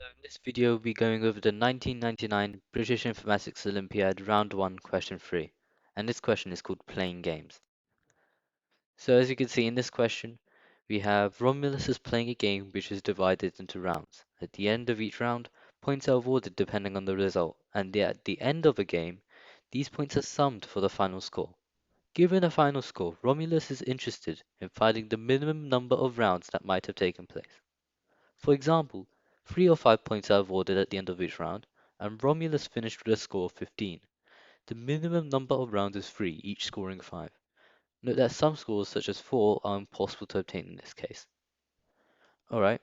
In this video, we'll be going over the 1999 British Informatics Olympiad Round 1 Question 3, and this question is called Playing Games. So as you can see in this question, we have Romulus is playing a game which is divided into rounds. At the end of each round, points are awarded depending on the result, and at the end of a game, these points are summed for the final score. Given a final score, Romulus is interested in finding the minimum number of rounds that might have taken place. For example, 3 or 5 points are awarded at the end of each round, and Romulus finished with a score of 15. The minimum number of rounds is 3, each scoring 5. Note that some scores, such as 4, are impossible to obtain in this case. Alright,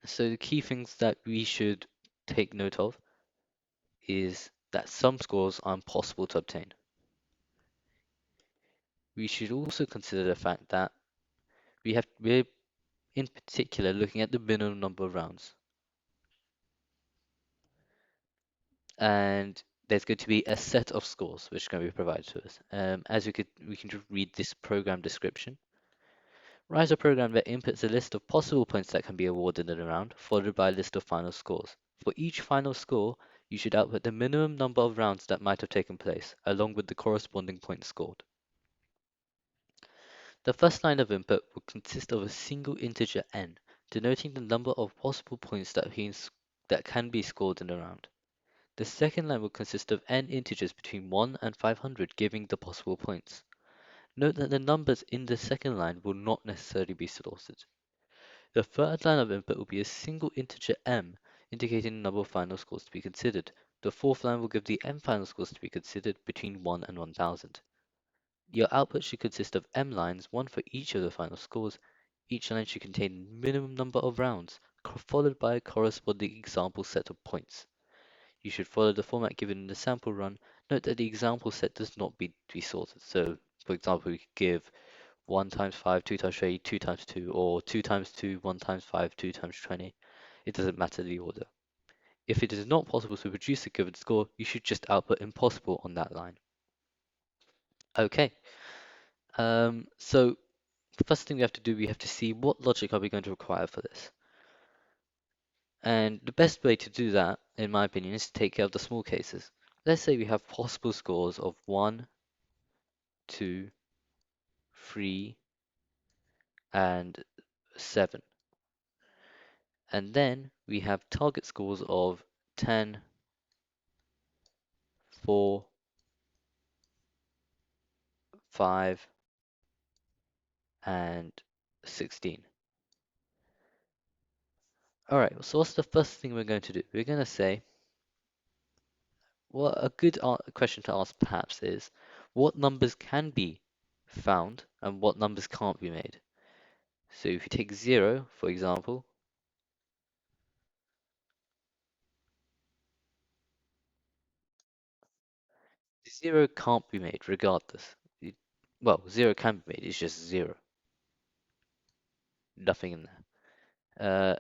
so the key things that we should take note of is that some scores are impossible to obtain. We should also consider the fact that we're in particular looking at the minimum number of rounds. And there's going to be a set of scores which are going to be provided to us. As we can just read this program description. Write a program that inputs a list of possible points that can be awarded in a round, followed by a list of final scores. For each final score, you should output the minimum number of rounds that might have taken place, along with the corresponding points scored. The first line of input will consist of a single integer n, denoting the number of possible points that can be scored in a round. The second line will consist of n integers between 1 and 500 giving the possible points. Note that the numbers in the second line will not necessarily be sorted. The third line of input will be a single integer m, indicating the number of final scores to be considered. The fourth line will give the m final scores to be considered between 1 and 1000. Your output should consist of m lines, one for each of the final scores. Each line should contain a minimum number of rounds, followed by a corresponding example set of points. You should follow the format given in the sample run. Note that the example set does not be sorted. So, for example, we could give 1 times 5, 2 times 3, 2 times 2, or 2 times 2, 1 times 5, 2 times 20. It doesn't matter the order. If it is not possible to produce a given score, you should just output impossible on that line. Okay, so the first thing we have to do, we have to see what logic are we going to require for this. And the best way to do that, in my opinion, is to take care of the small cases. Let's say we have possible scores of 1, 2, 3, and 7. And then we have target scores of 10, 4, 5, and 16. Alright, so what's the first thing we're going to do? We're going to say, well, a good question to ask perhaps is, what numbers can be found and what numbers can't be made? So if you take 0, for example, 0 can't be made regardless. Well, 0 can be made, it's just 0. Nothing in there.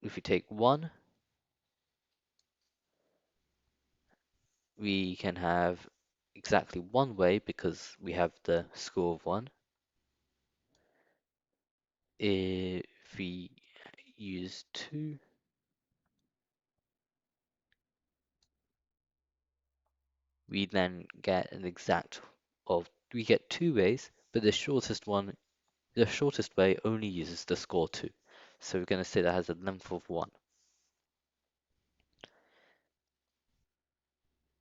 If we take 1, we can have exactly one way because we have the score of 1. If we use 2, we then get an exact of, we get 2 ways, but the shortest way only uses the score 2. So we're going to say that has a length of 1.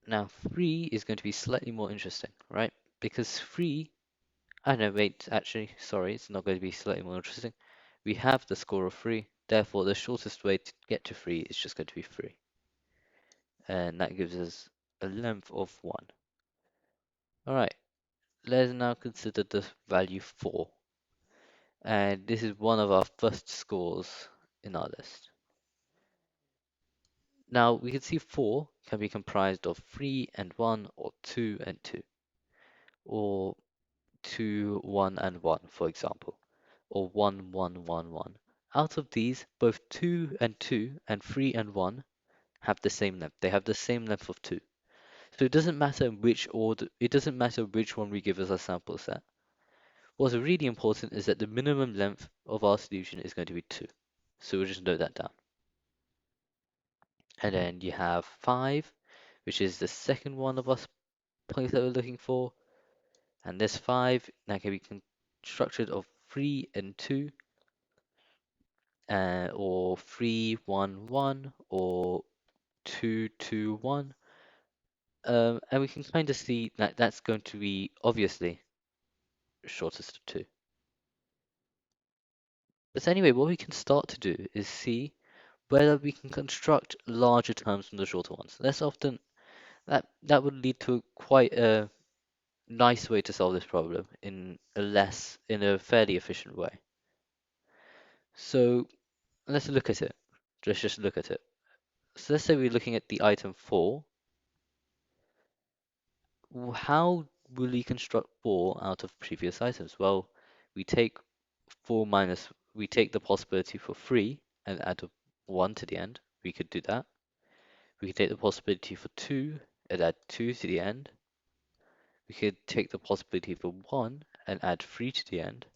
Now 3 is going to be slightly more interesting, right? Because 3, I know, wait, actually, sorry, it's not going to be slightly more interesting. We have the score of 3, therefore the shortest way to get to 3 is just going to be 3. And that gives us a length of 1. Alright, let's now consider the value 4. And this is one of our first scores in our list. Now we can see 4 can be comprised of 3 and 1, or 2 and 2, or 2, 1 and 1, for example, or 1, 1, 1, 1. Out of these, both 2 and 2 and 3 and 1 have the same length. They have the same length of 2. So it doesn't matter in which order, it doesn't matter which one we give as a sample set. What's really important is that the minimum length of our solution is going to be 2. So we'll just note that down. And then you have 5, which is the second one of us points that we're looking for. And this 5 now can be constructed of 3 and 2, or 3, 1, 1, or 2, 2, 1. And we can kind of see that that's going to be obviously shortest of 2. But anyway, what we can start to do is see whether we can construct larger terms from the shorter ones. That's often that would lead to quite a nice way to solve this problem in a fairly efficient way. So let's look at it. Let's just look at it. So let's say we're looking at the item 4. How will we construct 4 out of previous items? Well, we take 4 minus, we take the possibility for 3 and add a 1 to the end. We could do that. We could take the possibility for 2 and add 2 to the end. We could take the possibility for 1 and add 3 to the end.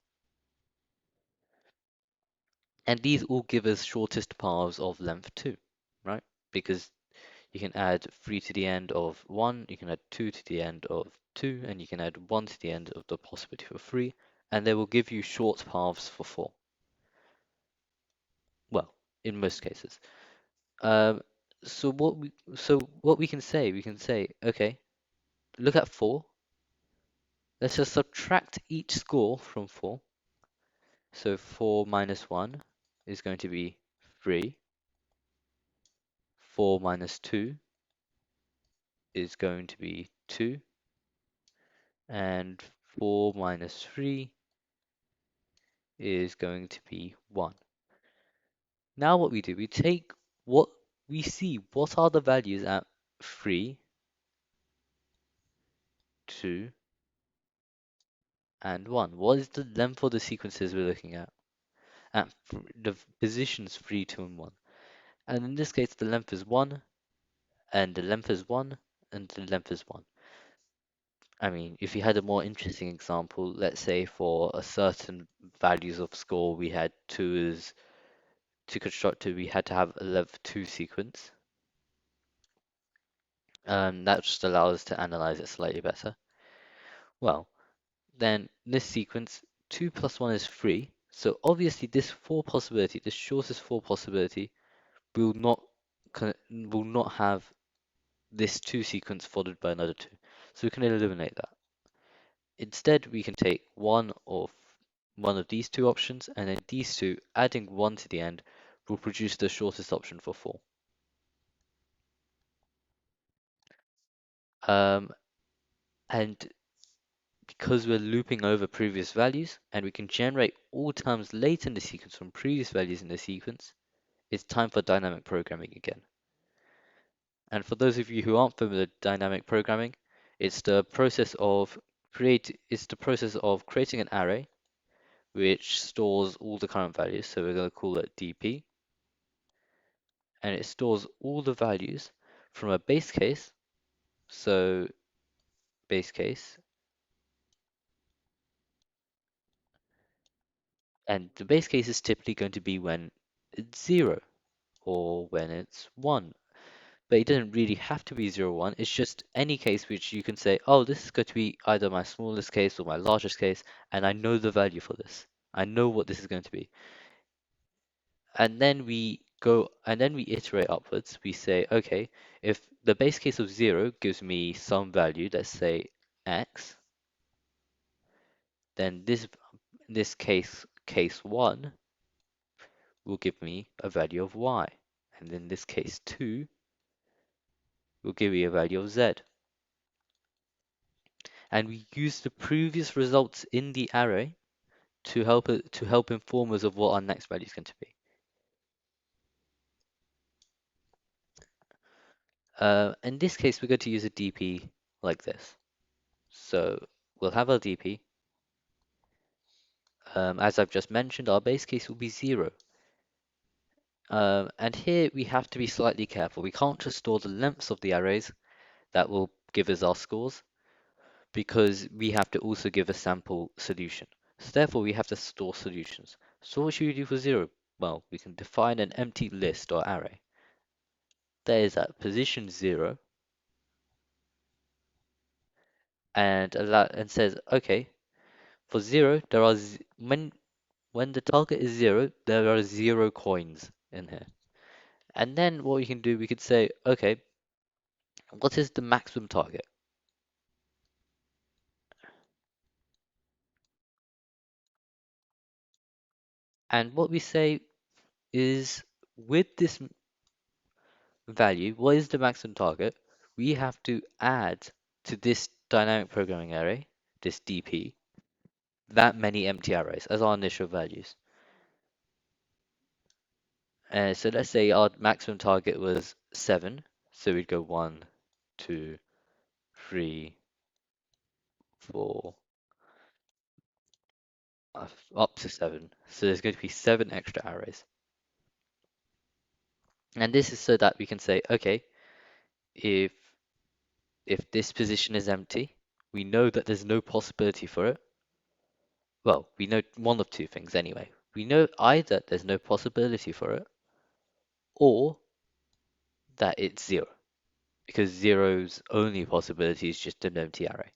And these all give us shortest paths of length 2, right? Because you can add 3 to the end of 1, you can add 2 to the end of 2, and you can add 1 to the end of the possibility for 3, and they will give you short paths for 4. Well, in most cases. Um, so what we can say, okay, look at 4. Let's just subtract each score from 4. So 4 minus 1 is going to be 3. 4 minus 2 is going to be 2. And 4 minus 3 is going to be 1. Now what we do, we take what we see, what are the values at 3, 2, and 1? What is the length of the sequences we're looking at? At the positions 3, 2, and 1. And in this case, the length is 1, and the length is 1, and the length is 1. I mean, if you had a more interesting example, let's say for a certain values of score, we had 2 is to construct it, we had to have a length 2 sequence. That just allows us to analyze it slightly better. Well, then this sequence, 2 plus 1 is 3. So obviously this 4 possibility, this shortest 4 possibility, will not have this 2 sequence followed by another 2. So we can eliminate that. Instead, we can take one of these two options, and then these two, adding 1 to the end, will produce the shortest option for 4. Um, and because we're looping over previous values, and we can generate all terms late in the sequence from previous values in the sequence, it's time for dynamic programming again. And for those of you who aren't familiar with dynamic programming, it's the process of creating an array which stores all the current values. So we're going to call it DP, and it stores all the values from a base case. So base case, and the base case is typically going to be when it's 0 or when it's 1. But it doesn't really have to be 0, 1. It's just any case which you can say, oh, this is going to be either my smallest case or my largest case, and I know the value for this. I know what this is going to be. And then we iterate upwards. We say, okay, if the base case of 0 gives me some value, let's say x, then this case 1 will give me a value of y. And then this case 2 will give me a value of z. And we use the previous results in the array to help inform us of what our next value is going to be. In this case, we're going to use a DP like this. So we'll have our DP. As I've just mentioned, our base case will be 0. And here we have to be slightly careful. We can't just store the lengths of the arrays that will give us our scores, because we have to also give a sample solution. So therefore, we have to store solutions. So what should we do for 0? well, we can define an empty list or array that is at position 0 and says, okay, for 0, when the target is 0, there are 0 coins in here. And then what we can do, we could say, okay, what is the maximum target? And what we say is with this value, what is the maximum target? We have to add to this dynamic programming array, this DP, that many empty arrays as our initial values. So let's say our maximum target was 7. So we'd go 1, 2, 3, 4, up to 7. So there's going to be 7 extra arrays. And this is so that we can say, okay, if if this position is empty, we know that there's no possibility for it. Well, we know one of two things anyway. We know either there's no possibility for it, or that it's 0, because zero's only possibility is just an empty array.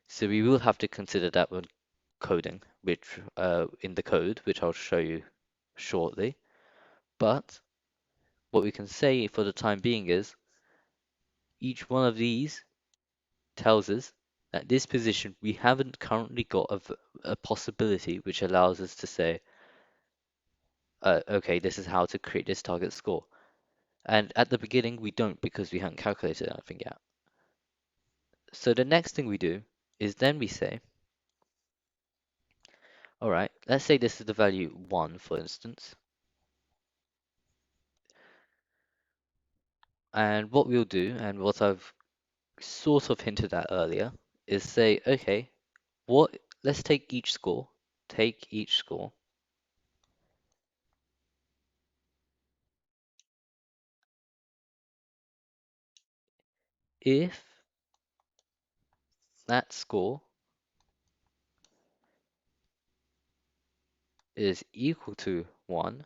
So we will have to consider that when coding, which in the code, which I'll show you shortly. But what we can say for the time being is each one of these tells us that this position we haven't currently got a possibility which allows us to say, okay, this is how to create this target score. And at the beginning, we don't because we haven't calculated anything yet. So the next thing we do is then we say, all right, let's say this is the value 1, for instance. And what we'll do, and what I've sort of hinted at earlier, is say, okay, let's take each score, if that score is equal to 1,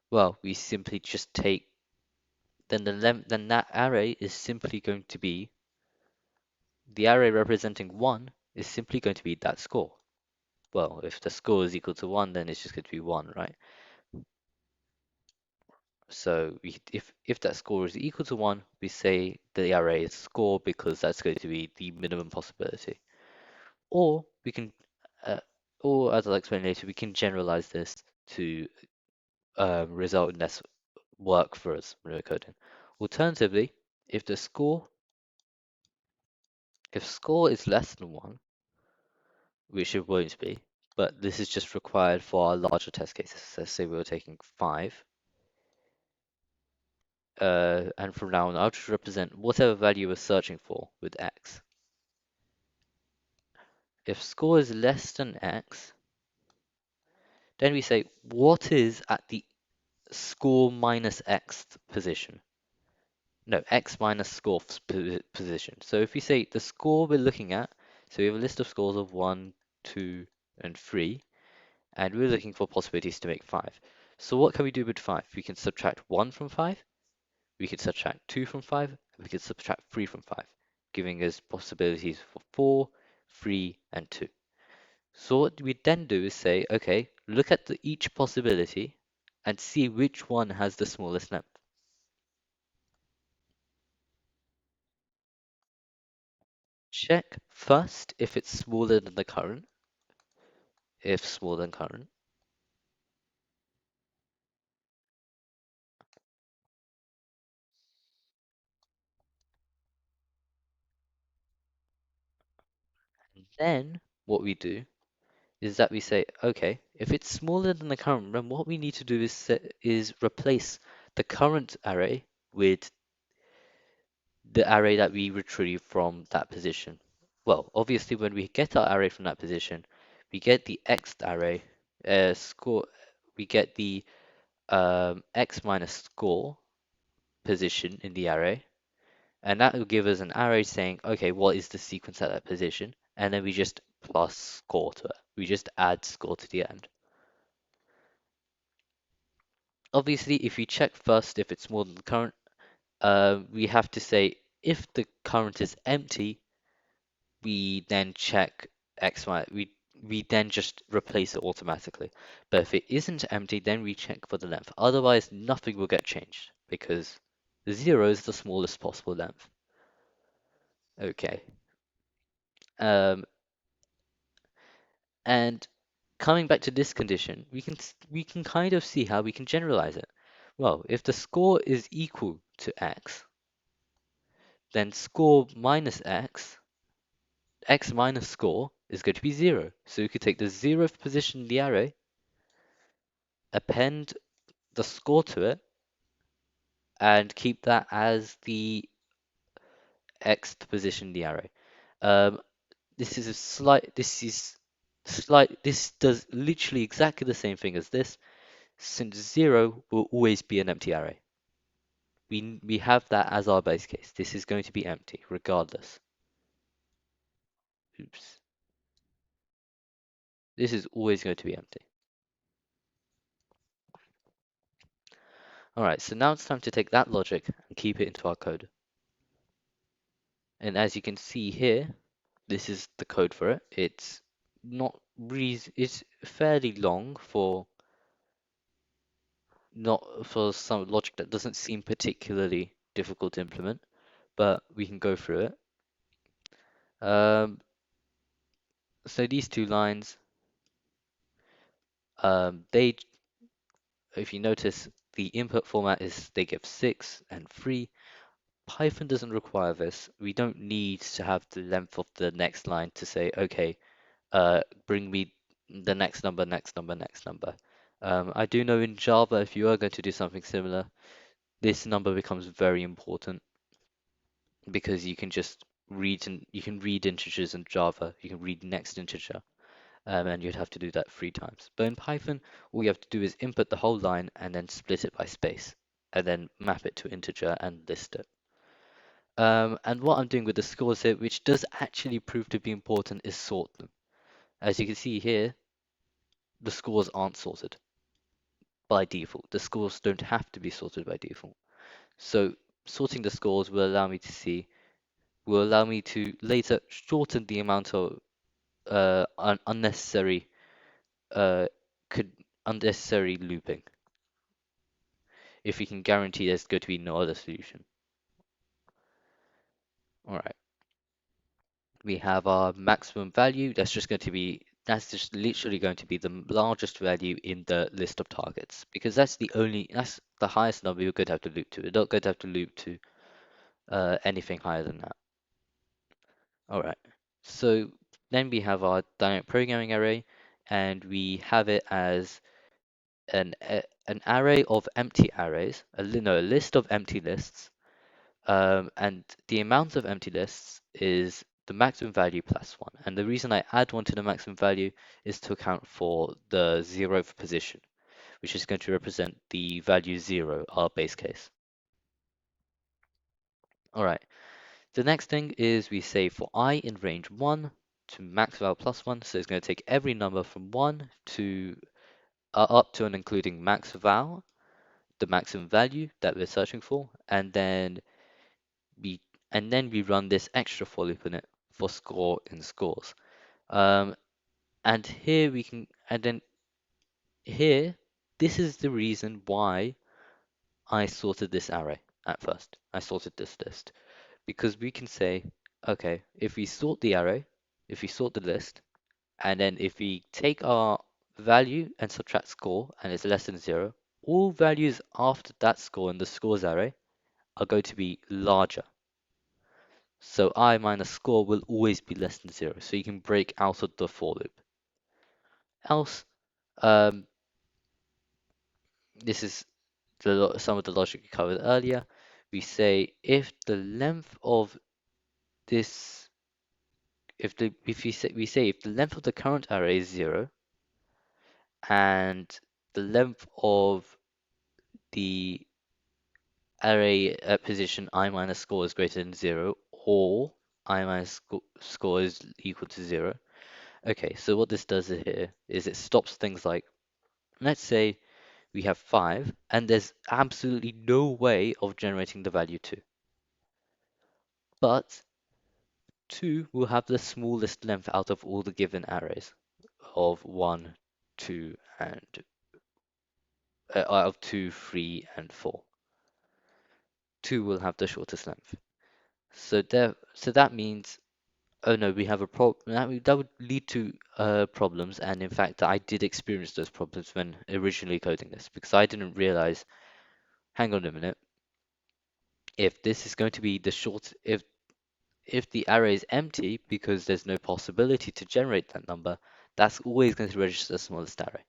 well, we simply just take, then that array is simply going to be, the array representing 1 is simply going to be that score. Well, if the score is equal to 1, then it's just going to be 1, right? So if that score is equal to 1, we say the array is score because that's going to be the minimum possibility. Or we can, uh, or as I'll explain later, we can generalize this to result in less work for us when we're coding. Alternatively, if the score if score is less than 1, which it won't be, but this is just required for our larger test cases. Let's say we were taking 5, and from now on, I'll just represent whatever value we're searching for with x. If score is less than x, then we say what is at the score minus x position. No, x minus score position. So if we say the score we're looking at, so we have a list of scores of 1, 2, and 3, and we're looking for possibilities to make 5. So what can we do with 5? We can subtract 1 from 5, we could subtract 2 from 5, and we could subtract 3 from 5, giving us possibilities for 4, 3, and 2. So what we then do is say, okay, look at each possibility and see which one has the smallest length. Check first if it's smaller than the current, if smaller than current. And then what we do is that we say, okay, if it's smaller than the current, then what we need to do is replace the current array with the array that we retrieve from that position. Well, obviously, when we get our array from that position, we get the x array score. We get the x minus score position in the array, and that will give us an array saying, okay, what is the sequence at that position? And then we just plus score to it. We just add score to the end. Obviously, if we check first if it's more than the current, we have to say if the current is empty, we then check X, Y. We then just replace it automatically. But if it isn't empty, then we check for the length. Otherwise, nothing will get changed because the 0 is the smallest possible length. Okay. Um, and coming back to this condition, we can kind of see how we can generalize it. Well, if the score is equal to X, then score minus X minus score is going to be 0. So you could take the 0th position in the array, append the score to it, and keep that as the xth position in the array. Um, this does literally exactly the same thing as this, since 0 will always be an empty array. We have that as our base case. This is going to be empty, regardless. Oops. This is always going to be empty. Alright, so now it's time to take that logic and keep it into our code. And as you can see here, this is the code for it. It's fairly long for not for some logic that doesn't seem particularly difficult to implement, but we can go through it. Um, so these two lines, they, if you notice, the input format is they give 6 and 3. Python doesn't require this. We don't need to have the length of the next line to say, okay, bring me the next number, next number, next number. I do know in Java, if you are going to do something similar, this number becomes very important because you can just you can read integers in Java. You can read next integer, and you'd have to do that 3 times. But in Python, all you have to do is input the whole line and then split it by space, and then map it to integer and list it. And what I'm doing with the scores here, which does actually prove to be important, is sort them. As you can see here, the scores aren't sorted by default. The scores don't have to be sorted by default. So sorting the scores will allow me to later shorten the amount of unnecessary uh, could unnecessary looping if we can guarantee there's going to be no other solution. All right, we have our maximum value. That's just literally going to be the largest value in the list of targets because that's the highest number you're going to have to loop to. You're not going to have to loop to anything higher than that. All right. So then we have our dynamic programming array, and we have it as an array of empty arrays, a list of empty lists, and the amount of empty lists is the maximum value plus 1. And the reason I add 1 to the maximum value is to account for the 0th position, which is going to represent the value 0, our base case. All right. The next thing is we say for I in range 1 to max val plus 1, so it's going to take every number from 1 to up to and including max val, the maximum value that we're searching for, we and then we run this extra for loop in it for score in scores. Um, and here we can, and then here, this is the reason why I sorted this array at first. I sorted this list because we can say, okay, if we sort the array, if we sort the list, and then if we take our value and subtract score and it's less than 0, all values after that score in the scores array are going to be larger. So I minus score will always be less than 0. So you can break out of the for loop. Else, um, this is some of the logic we covered earlier. We say if the length of this, we say if the length of the current array is 0 and the length of the array at position I minus score is greater than 0 or I minus score is equal to 0. Okay, so what this does here is it stops things like, let's say we have 5, and there's absolutely no way of generating the value 2. But 2 will have the smallest length out of all the given arrays of 1, 2, and out of 2, 3, and 4. 2 will have the shortest length. So that means, oh no, we have a problem. That would lead to problems, and in fact, I did experience those problems when originally coding this because I didn't realize, hang on a minute, if this is going to be the short, if the array is empty because there's no possibility to generate that number, that's always going to register the smallest array.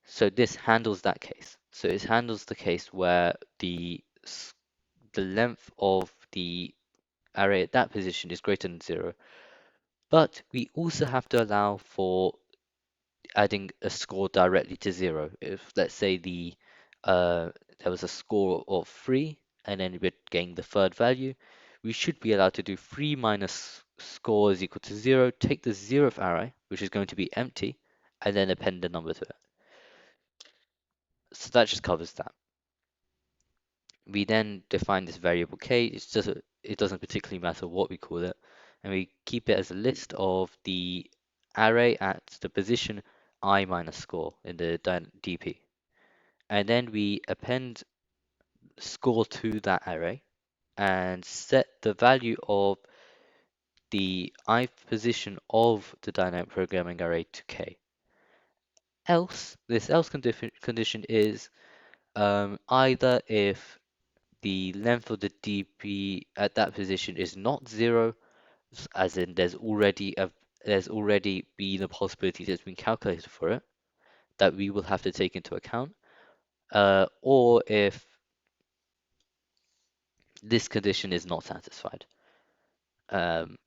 So this handles that case. So it handles the case where the length of the array at that position is greater than 0, but we also have to allow for adding a score directly to 0. If let's say uh, there was a score of 3 and then we're getting the third value, we should be allowed to do 3 minus score is equal to 0, take the 0th array, which is going to be empty, and then append the number to it. So that just covers that. We then define this variable k. It doesn't particularly matter what we call it, and we keep it as a list of the array at the position I minus score in the DP. And then we append score to that array and set the value of the ith position of the dynamic programming array to k. This else condition is either if the length of the DP at that position is not 0, as in there's already been a possibility that's been calculated for it that we will have to take into account, or if this condition is not satisfied. Um,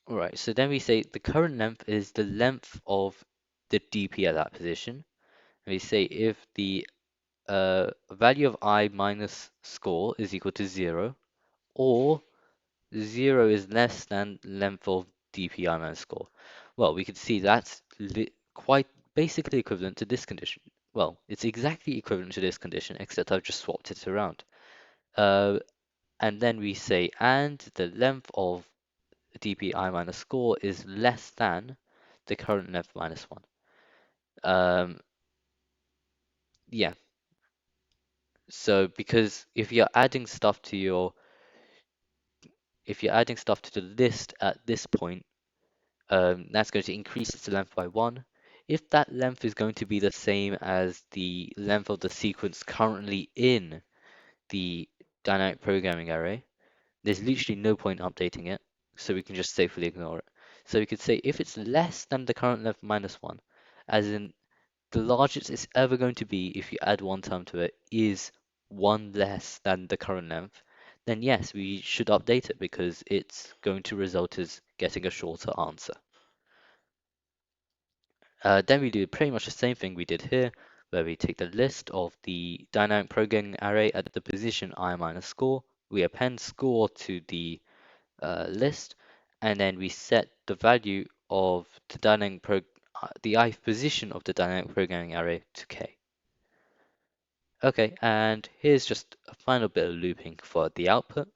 all right, so then we say the current length is the length of the DP at that position. And we say if the value of I minus score is equal to 0, or 0 is less than length of DPI minus score. Well, we can see that's quite basically equivalent to this condition. Well, it's exactly equivalent to this condition, except I've just swapped it around. Uh, and then we say, and the length of DPI minus score is less than the current length minus 1. Um, yeah, so because if you're adding stuff to the list at this point, that's going to increase its length by 1. If that length is going to be the same as the length of the sequence currently in the dynamic programming array, there's literally no point updating it, so we can just safely ignore it. So we could say if it's less than the current length minus 1, as in the largest it's ever going to be if you add one term to it is 1 less than the current length, then yes, we should update it because it's going to result as getting a shorter answer. Then we do pretty much the same thing we did here, where we take the list of the dynamic programming array at the position I minus score, we append score to the list, and then we set the value of the ith position of the dynamic programming array to k. Okay, and here's just a final bit of looping for the output.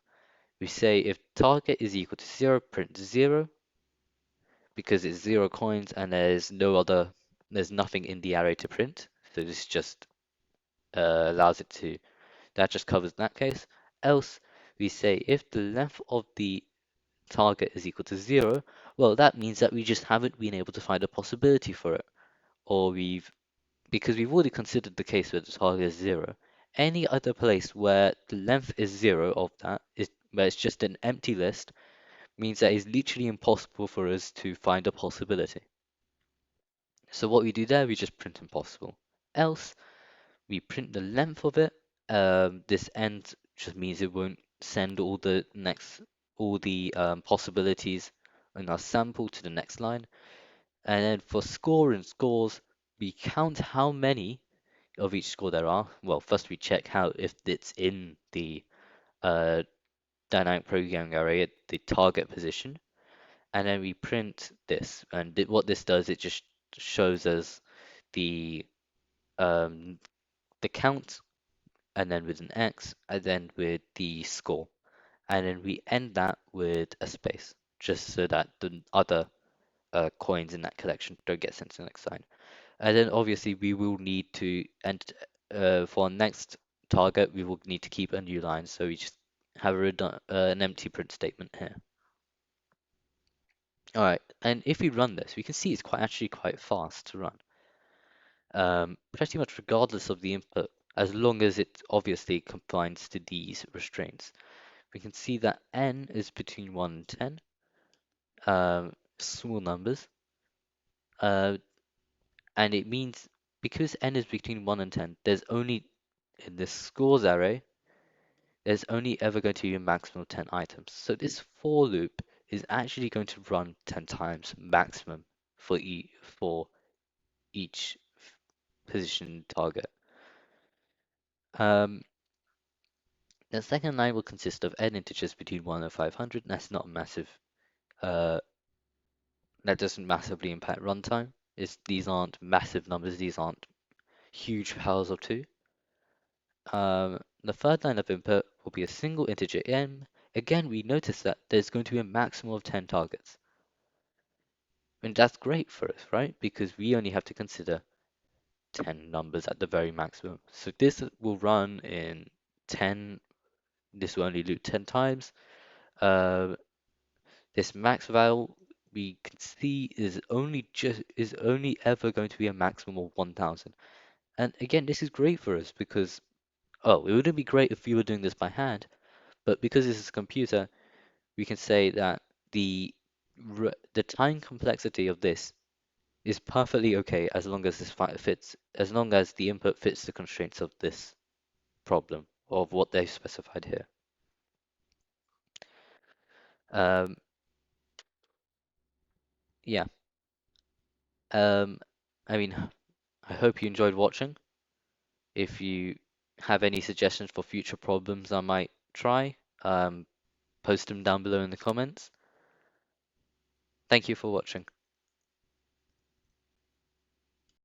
We say if target is equal to 0, print 0, because it's 0 coins and there's nothing in the array to print. So this just allows it to, that just covers that case. Else, we say if the length of the target is equal to 0, well, that means that we just haven't been able to find a possibility for it. Or because we've already considered the case where the target is 0, any other place where the length is 0 of that, where it's just an empty list, means that it's literally impossible for us to find a possibility. So what we do there, we just print impossible. Else, we print the length of it. This end just means it won't send all the possibilities in our sample to the next line. And then for score and scores, we count how many of each score there are. Well, first we check how if it's in the uh, dynamic programming array at the target position, and then we print this. And what this does, it just shows us the um, the count, and then with an X, and then with the score. And then we end that with a space, just so that the other coins in that collection don't get sent to the next line. And then obviously we will need to, and for our next target, we will need to keep a new line. So we just have an empty print statement here. All right, and if we run this, we can see it's actually quite fast to run. Pretty much regardless of the input, as long as it obviously confines to these restraints. We can see that n is between 1 and 10, small numbers, uh, and it means because n is between 1 and 10, there's only, in this scores array, there's only ever going to be a maximum of 10 items. So this for loop is actually going to run 10 times maximum for each position target. Um, the second line will consist of n integers between 1 and 500. That's not massive. Uh, that doesn't massively impact runtime. These aren't massive numbers. These aren't huge powers of 2. The third line of input will be a single integer n. Again, we notice that there's going to be a maximum of 10 targets. And that's great for us, right? Because we only have to consider 10 numbers at the very maximum. So this will run in 10, this will only loop 10 times. Uh, this max val we can see is only ever going to be a maximum of 1000. And again, this is great for us because, oh, it wouldn't be great if we were doing this by hand, but because this is a computer, we can say that the time complexity of this is perfectly okay as long as as long as the input fits the constraints of this problem of what they've specified here. Um, yeah. Um, I mean, I hope you enjoyed watching. If you have any suggestions for future problems I might try, post them down below in the comments. Thank you for watching.